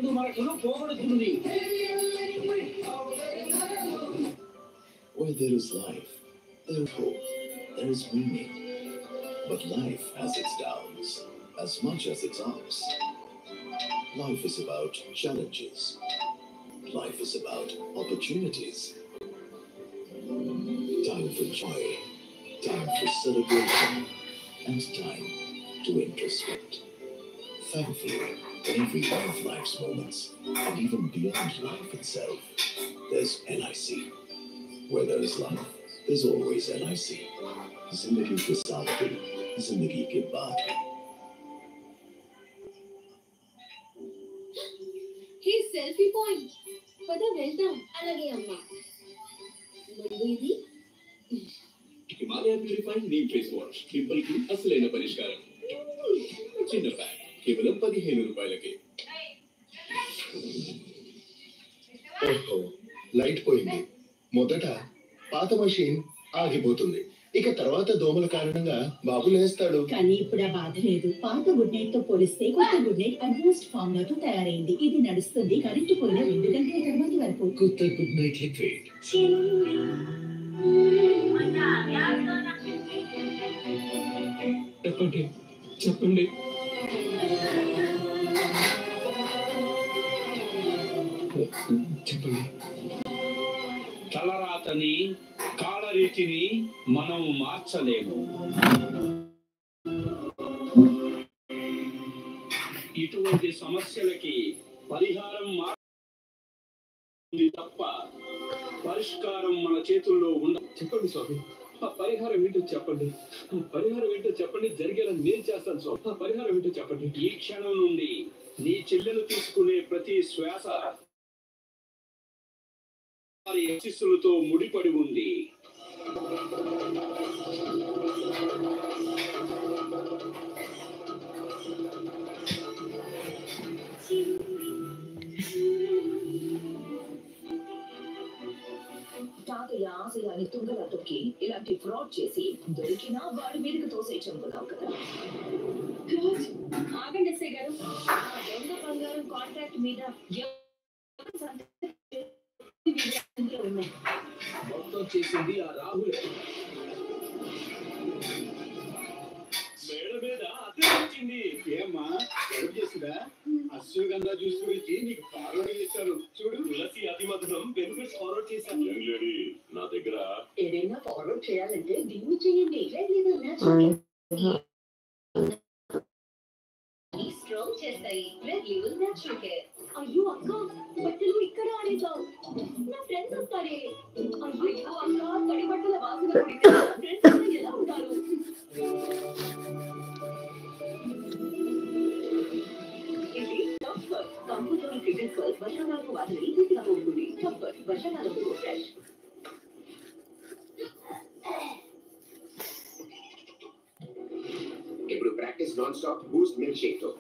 Where there is life, there is hope, there is meaning. But life has its downs as much as its ups. Life is about challenges. Life is about opportunities. Time for joy, time for celebration, and time to introspect. Thankfully, every one of life's moments, and even beyond life itself, there's LIC. Where there is life, there's always LIC. जिंदगी के साथ भी, जिंदगी के बाद भी. Hey, selfie point. పద వెళ్దాం. అలాగే అమ్మా. ముందు ఇది Himalayan refine neem face wash pimple కి అసలైన పరిష్కారం. చిన్న ప్యాక్ కేవలం 15 రూపాయలకే. ఓహో, లైట్ పోయింది. మొదట పాత మషీన్ ఆగిపోతుంది. ఇక తర్వాత దోమల కారణంగా బాబు లేస్తాడు. కానీ ఇప్పుడు ఆ బాధ లేదు. పాత గుడ్ నైట్ తో పోలిస్తే కొత్త గుడ్ నైట్ అడ్వాన్స్డ్ ఫార్ములాతో తయారైంది. ఇది నడుస్తుంది కరెంటు పోయిన 2 గంటల తర్వాత వరకు. కొత్త గుడ్ నైట్ లిక్విడ్. చెప్పండి చెప్పండి. చెప్పండి. తలరాతని కాలరీతిని మనం మార్చలేము. ఇటువంటి సమస్యలకి పరిహారం తప్ప పరిష్కారం మన చేతుల్లో ఉండదు. చెప్పండి స్వామి, పరిహారం ఏంటో చెప్పండి. పరిహారం ఏంటో చెప్పండి. జరిగేలా నేను చేస్తాను స్వామి. పరిహారం ఏంటో చెప్పండి. ఈ క్షణం నుండి నీ చెల్లెలు తీసుకునే ప్రతి శ్వాస వారి ఆశీస్సులతో ముడిపడి ఉంది. తాతయ్య ఆశయాన్ని తుంగలా తొక్కి ఇలాంటి ఫ్రాడ్ చేసి దొరికినా వాడి మీదకి తోసే చంపుతావు కదా. ఆగండి ఎస్ఐ గారు. ఆ దొంగ బంగారం కాంట్రాక్ట్ మీద ఉన్నాయి. మొత్తం చేసింది ఆ రాహులే. మేడ మీద అద్దె వచ్చింది. ఏమ్మా ఎవరు చేసిందా? అశ్వగంధ జ్యూస్ గురించి నీకు ఫార్వర్డ్ చేశాను చూడు. తులసి అతిమధురం బెనిఫిట్స్ ఫార్వర్డ్ చేశాను. నా దగ్గర ఏదైనా ఫార్వర్డ్ చేయాలంటే దీన్ని చేయండి. స్ట్రాంగ్ చేస్తాయి. Red liver natural care. అయ్యో అక్క, బట్టలు ఇక్కడ ఆడేసావు. నా ఫ్రెండ్స్ వస్తారే. అయ్యో అక్క, తడి బట్టల వాసన పడితే నా ఫ్రెండ్స్ ఎలా ఉంటారు? ఇది టఫర్ కంప్యూటర్ ఫిజిక్స్ వర్షాలకు వాటిని పూర్తిగా ఉంటుంది. టఫర్ వర్షాలకు ఫ్రెష్. ఇప్పుడు practice non stop Boost milk shake తో.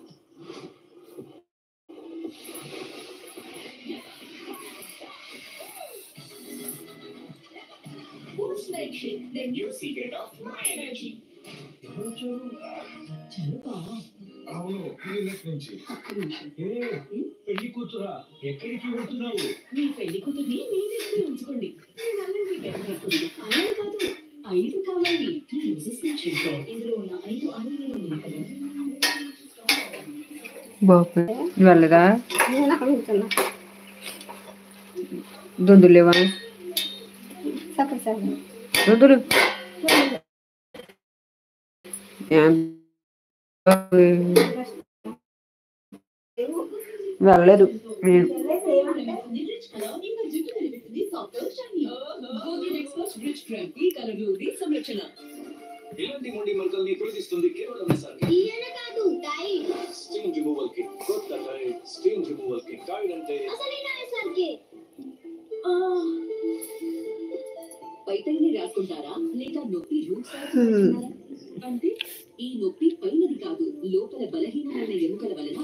Boost milk shake, the new secret of my energy. అవును, నుంచి పెళ్లి కూతురా ఎక్కడికి వెళ్తున్నావు? మీ పెళ్లి కూతుర్ని మీ దగ్గర ఉంచుకోండి. అలా కాదు, 5 కావాలి. ఇందులో ఉన్న 5 ఆరోగ్యాలు వాళ్ళదా దొందులేవా దొందులు వెళ్ళలేదు. ఇలాంటి మొండి మరకల్ని తొలగిస్తుంది కేవలం స్టీమ్ రిమూవల్ కిట్. కొత్త Tide stain removal kit. Tide అంటే పైతల్ని రాసుకుంటారా లేక నొప్పి రూట్ అంటే ఈ నొప్పి పైనది కాదు, లోపల బలహీనమైన ఎముకల వలన